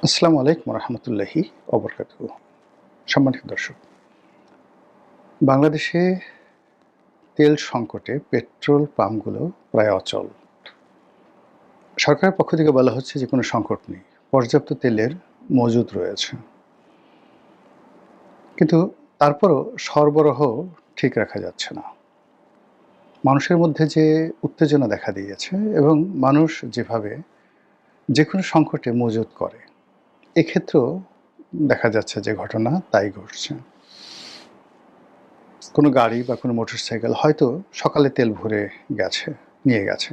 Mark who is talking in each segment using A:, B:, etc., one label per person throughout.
A: আসসালামু আলাইকুম রহমতুল্লাহি ওবরকাতুহু। সম্মানিত দর্শক, বাংলাদেশে তেল সংকটে পেট্রোল পাম্পগুলো প্রায় অচল। সরকারের পক্ষ থেকে বলা হচ্ছে যে কোনো সংকট নেই, পর্যাপ্ত তেলের মজুদ রয়েছে। কিন্তু তারপরও সরবরাহ ঠিক রাখা যাচ্ছে না। মানুষের মধ্যে যে উত্তেজনা দেখা দিয়েছে এবং মানুষ যেভাবে যে কোনো সংকটে মজুত করে, এক্ষেত্রেও দেখা যাচ্ছে যে ঘটনা তাই ঘটছে। কোনো গাড়ি বা কোনো মোটরসাইকেল হয়তো সকালে তেল ভরে নিয়ে গেছে।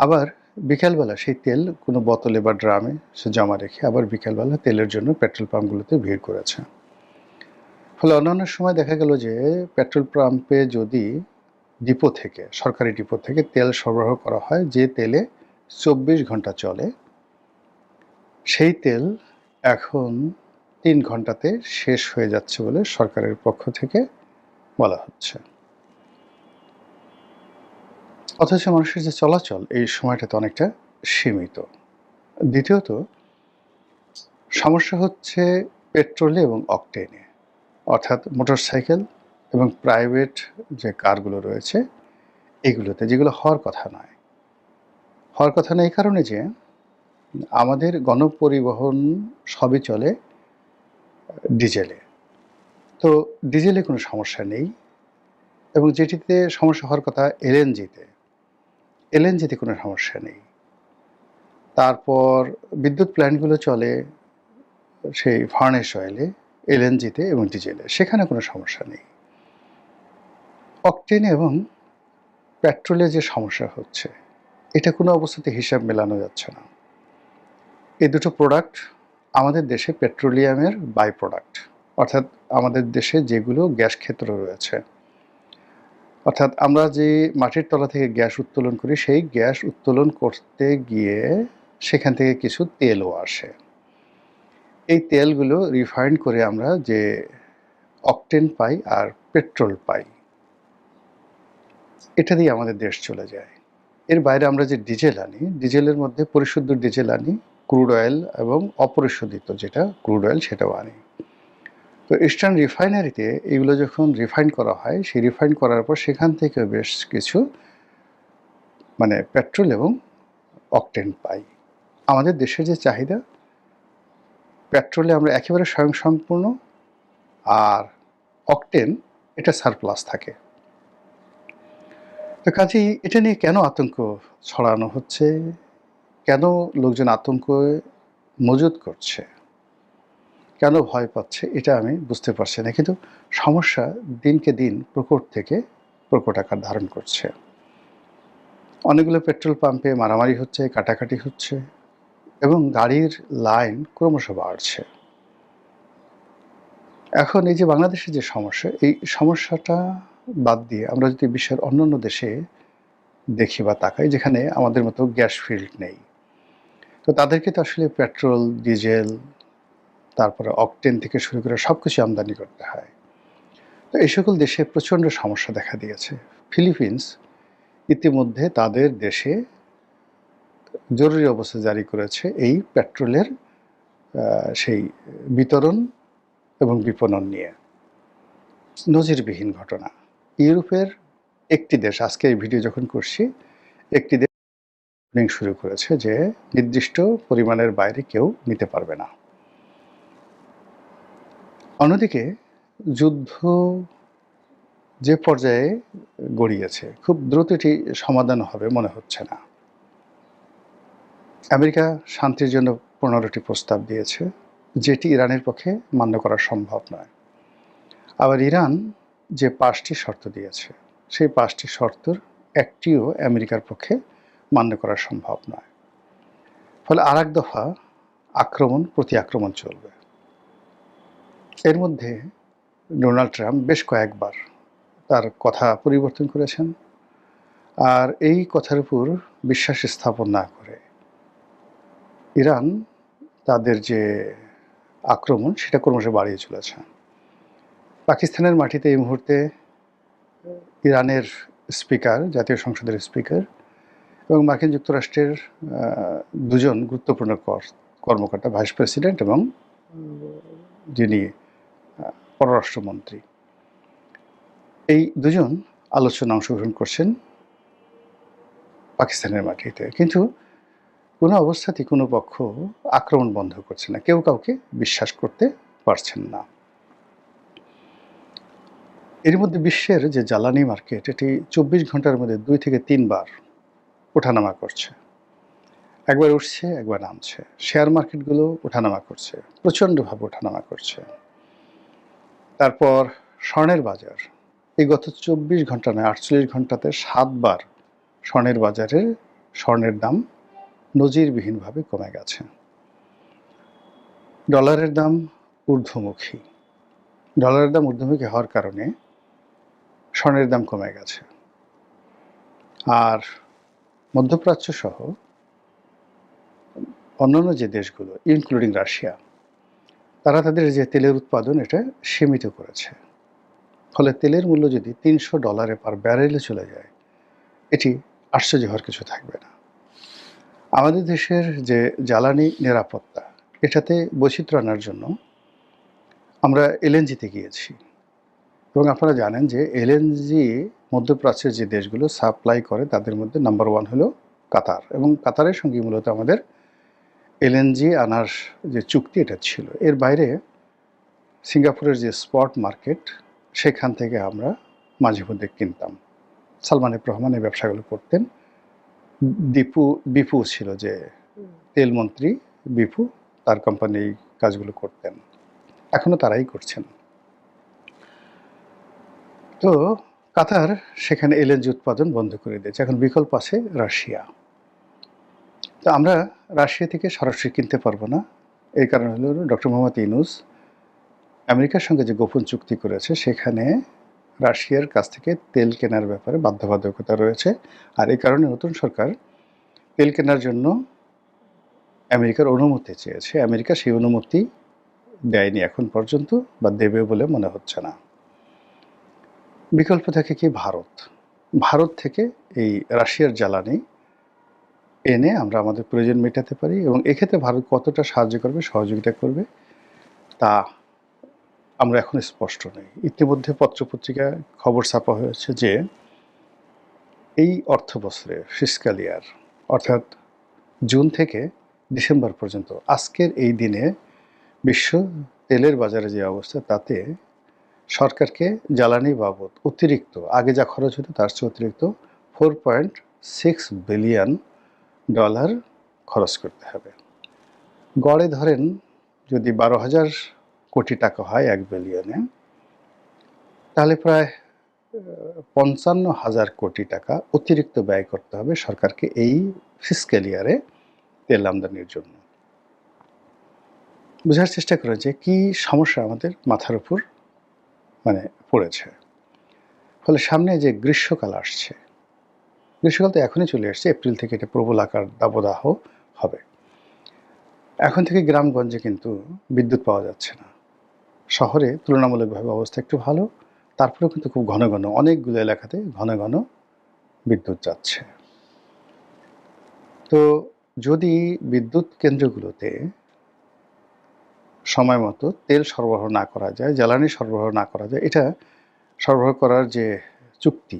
A: আবার বিকেলবেলা সেই তেল কোনো বোতলে বা ড্রামে সে জমা রেখে আবার বিকেলবেলা তেলের জন্য পেট্রোল পাম্পগুলোতে ভিড় করেছে। ফলে অন্যান্য সময় দেখা গেল যে পেট্রোল পাম্পে যদি সরকারি ডিপো থেকে তেল সরবরাহ করা হয়, যে তেলে ২৪ ঘন্টা চলে, সেই তেল এখন ৩ ঘন্টাতে শেষ হয়ে যাচ্ছে বলে সরকারের পক্ষ থেকে বলা হচ্ছে। অথচ মানুষের যে চলাচল এই সময়টাতে অনেকটা সীমিত। দ্বিতীয়ত সমস্যা হচ্ছে পেট্রোলে এবং অকটেনে, অর্থাৎ মোটরসাইকেল এবং প্রাইভেট যে কারগুলো রয়েছে এগুলোতে, যেগুলো হওয়ার কথা নয়। হওয়ার কথা না এই কারণে যে আমাদের গণপরিবহন সবই চলে ডিজেলে। তো ডিজেলে কোনো সমস্যা নেই, এবং যেটিতে সমস্যা হওয়ার কথা এলএনজিতে কোনো সমস্যা নেই। তারপর বিদ্যুৎ প্ল্যান্টগুলো চলে সেই ফার্নেস অয়েলে, এলএনজিতে এবং ডিজেলে, সেখানে কোনো সমস্যা নেই। অকটেন এবং পেট্রোলে যে সমস্যা হচ্ছে, এটা কোনো অবস্থাতে হিসাব মেলানো যাচ্ছে না। এই দুটো প্রোডাক্ট আমাদের দেশে পেট্রোলিয়ামের বাই প্রোডাক্ট, অর্থাৎ আমাদের দেশে যেগুলো গ্যাস ক্ষেত্র রয়েছে, অর্থাৎ আমরা যে মাটির তলা থেকে গ্যাস উত্তোলন করি, সেই গ্যাস উত্তোলন করতে গিয়ে সেখান থেকে কিছু তেলও আসে। এই তেলগুলো রিফাইন্ড করে আমরা যে অকটেন পাই আর পেট্রোল পাই, এটা দিয়ে আমাদের দেশ চলে যায়। এর বাইরে আমরা যে ডিজেল আনি, ডিজেলের মধ্যে পরিশুদ্ধ ডিজেল আনি, ক্রুড অয়েল এবং অপরিশোধিত যেটা ক্রুড অয়েল সেটাও আনি। তো ইস্টার্ন রিফাইনারিতে এগুলো যখন রিফাইন করা হয়, সেই রিফাইন করার পর সেখান থেকে বেশ কিছু পেট্রোল এবং অকটেন পাই। আমাদের দেশের যে চাহিদা, পেট্রোলে আমরা একেবারে স্বয়ংসম্পূর্ণ, আর অকটেন এটা সারপ্লাস থাকে। তো কাজেই এটা নিয়ে কেন আতঙ্ক ছড়ানো হচ্ছে, কেন লোকজন আতঙ্কে মজুত করছে, কেন ভয় পাচ্ছে, এটা আমি বুঝতে পারছি না। কিন্তু সমস্যা দিনকে দিন প্রকট থেকে প্রকট আকার ধারণ করছে। অনেকগুলো পেট্রোল পাম্পে মারামারি হচ্ছে, কাটাকাটি হচ্ছে, এবং গাড়ির লাইন ক্রমশ বাড়ছে। এখন এই যে বাংলাদেশের যে সমস্যা, এই সমস্যাটা বাদ দিয়ে আমরা যদি বিশ্বের অন্যান্য দেশে দেখি বা তাকাই, যেখানে আমাদের মতো গ্যাস ফিল্ড নেই, তো তাদেরকে তো আসলে পেট্রোল, ডিজেল, তারপরে অকটেন থেকে শুরু করে সব কিছু আমদানি করতে হয়। তো এই সকল দেশে প্রচণ্ড সমস্যা দেখা দিয়েছে। ফিলিপিন্স ইতিমধ্যে তাদের দেশে জরুরি অবস্থা জারি করেছে এই পেট্রোলের সেই বিতরণ এবং বিপণন নিয়ে। নজিরবিহীন ঘটনা। ইউরোপের একটি দেশ, আজকে এই ভিডিও যখন করছি, একটি দেশ শুরু করেছে যে নির্দিষ্ট পরিমাণের বাইরে কেউ নিতে পারবে না। অন্যদিকে যুদ্ধ যে পর্যায়ে গড়িয়েছে, খুব দ্রুত এটি সমাধান হবে মনে হচ্ছে না। আমেরিকা শান্তির জন্য ১৫টি প্রস্তাব দিয়েছে, যেটি ইরানের পক্ষে মান্য করা সম্ভব নয়। আবার ইরান যে ৫টি শর্ত দিয়েছে, সেই ৫টি শর্তের একটিও আমেরিকার পক্ষে মান্য করা সম্ভব নয়। ফলে আর এক দফা প্রতি আক্রমণ চলবে। এর মধ্যে ডোনাল্ড ট্রাম্প বেশ কয়েকবার তার কথা পরিবর্তন করেছেন, আর এই কথার উপর বিশ্বাস স্থাপন না করে ইরান তাদের যে আক্রমণ সেটা ক্রমশ বাড়িয়ে চলেছে। পাকিস্তানের মাটিতে এই মুহূর্তে ইরানের স্পিকার, জাতীয় সংসদের স্পিকার, এবং মার্কিন যুক্তরাষ্ট্রের দুজন গুরুত্বপূর্ণ কর্মকর্তা, ভাইস প্রেসিডেন্ট এবং যিনি পররাষ্ট্রমন্ত্রী, এই দুজন আলোচনা অংশগ্রহণ করছেন পাকিস্তানের মাটিতে। কিন্তু কোনো অবস্থাতেই কোনো পক্ষ আক্রমণ বন্ধ করছে না, কেউ কাউকে বিশ্বাস করতে পারছেন না। এর মধ্যে বিশ্বের যে জ্বালানি মার্কেট, এটি 24 ঘন্টার মধ্যে 2 থেকে 3 বার ওঠানামা করছে, একবার উঠছে একবার নামছে। শেয়ার মার্কেটগুলো ওঠানামা করছে, প্রচণ্ডভাবে ওঠানামা করছে। তারপর স্বর্ণের বাজার, এই গত 24 ঘন্টা নয় 48 ঘন্টাতে 7 বার স্বর্ণের বাজারে স্বর্ণের দাম নজিরবিহীনভাবে কমে গেছে। ডলারের দাম ঊর্ধ্বমুখী, ডলারের দাম ঊর্ধ্বমুখী হওয়ার কারণে স্বর্ণের দাম কমে গেছে। আর মধ্যপ্রাচ্য সহ অন্যান্য যে দেশগুলো, ইনক্লুডিং রাশিয়া, তারা তাদের যে তেলের উৎপাদন এটা সীমিত করেছে। ফলে তেলের মূল্য যদি $300 পার ব্যারেলে চলে যায়, এটি আশ্চর্য হওয়ার কিছু থাকবে না। আমাদের দেশের যে জ্বালানি নিরাপত্তা, এটাতে বৈচিত্র্য আনার জন্য আমরা এলএনজিতে গিয়েছি। এবং আপনারা জানেন যে এলএনজি মধ্যপ্রাচ্যের যে দেশগুলো সাপ্লাই করে তাদের মধ্যে নাম্বার 1 হলো কাতার, এবং কাতারের সঙ্গে মূলত আমাদের এলএনজি আনার যে চুক্তি এটা ছিল। এর বাইরে সিঙ্গাপুরের যে স্পট মার্কেট, সেখান থেকে আমরা মাঝে মধ্যে কিনতাম। সালমান এফ রহমান এই ব্যবসাগুলো করতেন। বিপু ছিল যে তেলমন্ত্রী, বিপু, তার কোম্পানি এই কাজগুলো করতেন, এখনো তারাই করছেন। তো কাতার সেখানে এলএনজি উৎপাদন বন্ধ করে দিয়েছে, এখন বিকল্প আছে রাশিয়া। তো আমরা রাশিয়া থেকে সরাসরি কিনতে পারবো না। এই কারণ হলো ডক্টর মোহাম্মদ ইউনূস আমেরিকার সঙ্গে যে গোপন চুক্তি করেছে, সেখানে রাশিয়ার কাছ থেকে তেল কেনার ব্যাপারে বাধ্যবাধকতা রয়েছে। আর এই কারণে নতুন সরকার তেল কেনার জন্য আমেরিকার অনুমতি চেয়েছে। আমেরিকা সেই অনুমতি দেয়নি এখন পর্যন্ত, বা দেবে বলে মনে হচ্ছে না। বিকল্প থাকে কি ভারত। ভারত থেকে এই রাশিয়ার জ্বালানি এনে আমরা আমাদের প্রয়োজন মেটাতে পারি, এবং এক্ষেত্রে ভারত কতটা সাহায্য করবে, সহযোগিতা করবে, তা আমরা এখন স্পষ্ট নেই। ইতিমধ্যে পত্রপত্রিকায় খবর ছাপা হয়েছে যে এই অর্থ বছরে, ফিসক্যাল ইয়ার, অর্থাৎ জুন থেকে ডিসেম্বর পর্যন্ত, আজকের এই দিনে বিশ্ব তেলের বাজারে যে অবস্থা, তাতে সরকারকে জ্বালানি বাবদ অতিরিক্ত, আগে যা খরচ হতো তার চেয়ে অতিরিক্ত $4.6 বিলিয়ন খরচ করতে হবে। গড়ে ধরেন যদি 12,000 কোটি টাকা হয় 1 বিলিয়নে, তাহলে প্রায় 55,000 কোটি টাকা অতিরিক্ত ব্যয় করতে হবে সরকারকে এই ফিসক্যাল ইয়ারে তেল আমদানির জন্য। বোঝার চেষ্টা করেন যে কী সমস্যা আমাদের মাথার উপর পড়েছে। ফলে সামনে যে গ্রীষ্মকাল আসছে, গ্রীষ্মকাল তো এখনই চলে আসছে, এপ্রিল থেকে এটা প্রবল আকার দাবদাহ হবে। এখন থেকে গ্রামগঞ্জে কিন্তু বিদ্যুৎ পাওয়া যাচ্ছে না। শহরে তুলনামূলকভাবে অবস্থা একটু ভালো, তারপরেও কিন্তু খুব ঘন ঘন অনেকগুলো এলাকাতে ঘন ঘন বিদ্যুৎ যাচ্ছে। তো যদি বিদ্যুৎ কেন্দ্রগুলোতে সময় মতো তেল সরবরাহ না করা যায়, জ্বালানি সরবরাহ না করা যায়, এটা সরবরাহ করার যে চুক্তি,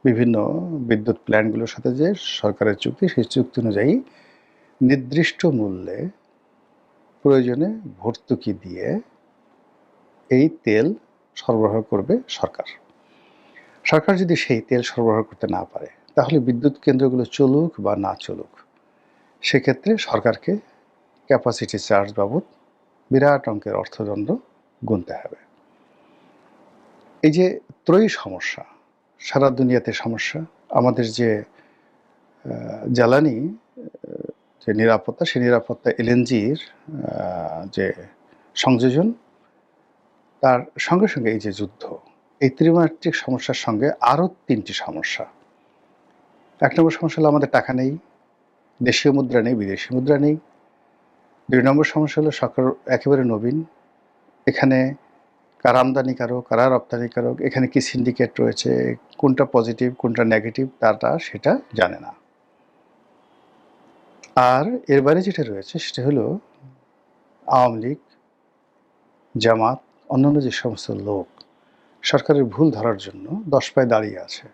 A: বিভিন্ন বিদ্যুৎ প্ল্যান্টগুলোর সাথে যে সরকারের চুক্তি, সেই চুক্তি অনুযায়ী নির্দিষ্ট মূল্যে প্রয়োজনে ভর্তুকি দিয়ে এই তেল সরবরাহ করবে সরকার। সরকার যদি সেই তেল সরবরাহ করতে না পারে, তাহলে বিদ্যুৎ কেন্দ্রগুলো চলুক বা না চলুক, সেক্ষেত্রে সরকারকে ক্যাপাসিটি চার্জ বাবদ বিরাট অঙ্কের অর্থদণ্ড গুনতে হবে। এই যে ত্রয়ী সমস্যা, সারা দুনিয়াতে সমস্যা, আমাদের যে জ্বালানি যে নিরাপত্তা, সেই নিরাপত্তা এলএনজির যে সংযোজন, তার সঙ্গে সঙ্গে এই যে যুদ্ধ, এই ত্রিমাত্রিক সমস্যার সঙ্গে আরও 3টি সমস্যা। 1 নম্বর সমস্যা হলো আমাদের টাকা নেই, দেশীয় মুদ্রা নেই, বিদেশি মুদ্রা নেই। 2 নম্বর সমস্যা হলো সরকার একেবারে নবীন, এখানে কারা আমদানিকারক, কারা রপ্তানিকারক, এখানে কি সিন্ডিকেট রয়েছে, কোনটা পজিটিভ কোনটা নেগেটিভ, সেটা জানে না। আর এর বাইরে যেটা রয়েছে সেটা হলো আওয়ামী লীগ, জামাত, অন্যান্য যে সমস্ত লোক সরকারের ভুল ধরার জন্য 10 পায়ে দাঁড়িয়ে আছে।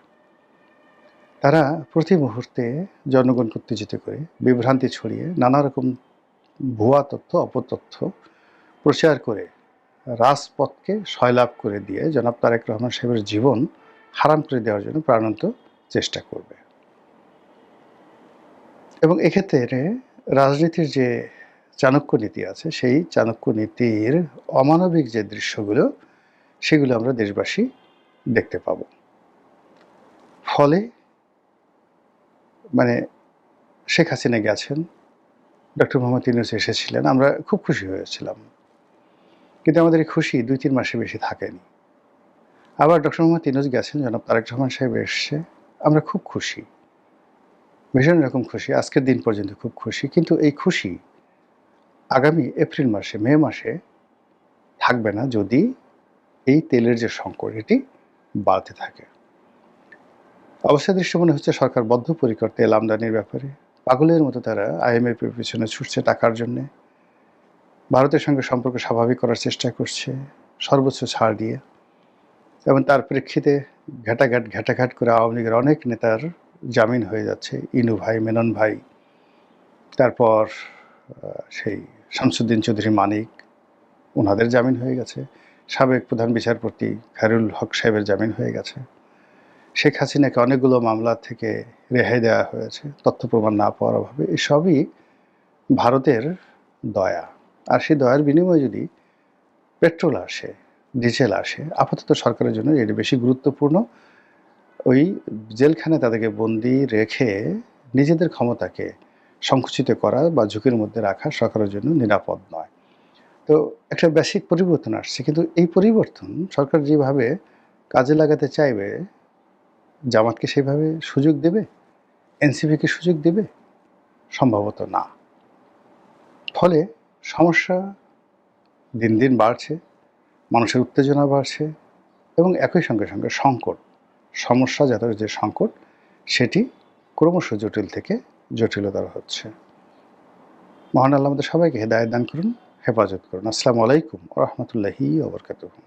A: তারা প্রতি মুহূর্তে জনগণকে উত্তেজিত করে, বিভ্রান্তি ছড়িয়ে, নানা রকম ভুয়া তথ্য, অপতথ্য প্রচার করে রাজপথকে সয়লাব করে দিয়ে জনাব তারেক রহমান সাহেবের জীবন হারাম করে দেওয়ার জন্য প্রাণান্ত চেষ্টা করবে। এবং এক্ষেত্রে রাজনীতির যে চাণক্য নীতি আছে, সেই চাণক্য নীতির অমানবিক যে দৃশ্যগুলো, সেগুলো আমরা দেশবাসী দেখতে পাব। ফলে মানে শেখ হাসিনা গেছেন, ডক্টর মোহাম্মদ ইউনূস এসেছিলেন, আমরা খুব খুশি হয়েছিলাম। কিন্তু আমাদের এই খুশি 2-3 মাসের বেশি থাকেনি। আবার ডক্টর মোহাম্মদ ইউনূস গেছেন, জনাব তারেক রহমান সাহেব এসছে, আমরা খুব খুশি, ভীষণ রকম খুশি, আজকের দিন পর্যন্ত খুব খুশি। কিন্তু এই খুশি আগামী এপ্রিল মাসে, মে মাসে থাকবে না যদি এই তেলের যে সংকট এটি বাড়তে থাকে। অবস্থা দৃশ্য মনে হচ্ছে সরকার বদ্ধপরিকর তেল আমদানির ব্যাপারে। পাগলের মতো তারা আইএমএফের পেছনে ছুটছে টাকার জন্যে, ভারতের সঙ্গে সম্পর্ক স্বাভাবিক করার চেষ্টা করছে সর্বোচ্চ ছাড় দিয়ে। এবং তার প্রেক্ষিতে ঘাটাঘাট করে আওয়ামী লীগের অনেক নেতার জামিন হয়ে যাচ্ছে। ইনু ভাই, মেনন ভাই, তারপর সেই শামসুদ্দিন চৌধুরী মানিক, ওনাদের জামিন হয়ে গেছে। সাবেক প্রধান বিচারপতি খায়রুল হক সাহেবের জামিন হয়ে গেছে। শেখ হাসিনাকে অনেকগুলো মামলা থেকে রেহাই দেওয়া হয়েছে তথ্য প্রমাণ না পাওয়ার অভাবে। এসবই ভারতের দয়া। আর সেই দয়ার বিনিময়ে যদি পেট্রোল আসে, ডিজেল আসে, আপাতত সরকারের জন্য এটি বেশি গুরুত্বপূর্ণ। ওই জেলখানায় তাদেরকে বন্দি রেখে নিজেদের ক্ষমতাকে সংকুচিত করা বা ঝুঁকির মধ্যে রাখা সরকারের জন্য নিরাপদ নয়। তো একটা বেসিক পরিবর্তন আসছে, কিন্তু এই পরিবর্তন সরকার যেভাবে কাজে লাগাতে চাইবে, জামাতকে সেভাবে সুযোগ দেবে, এনসিপিকে সুযোগ দেবে? সম্ভবত না। ফলে সমস্যা দিন দিন বাড়ছে, মানুষের উত্তেজনা বাড়ছে এবং একই সঙ্গে সংকট, সমস্যা জাতীয় যে সংকট, সেটি ক্রমশ জটিল থেকে জটিলতর হচ্ছে। মহান আল্লাহ আমাদের সবাইকে হেদায়েত দান করুন, হেফাজত করুন। আসসালামু আলাইকুম ওয়া রাহমাতুল্লাহি ওয়া বারাকাতুহু।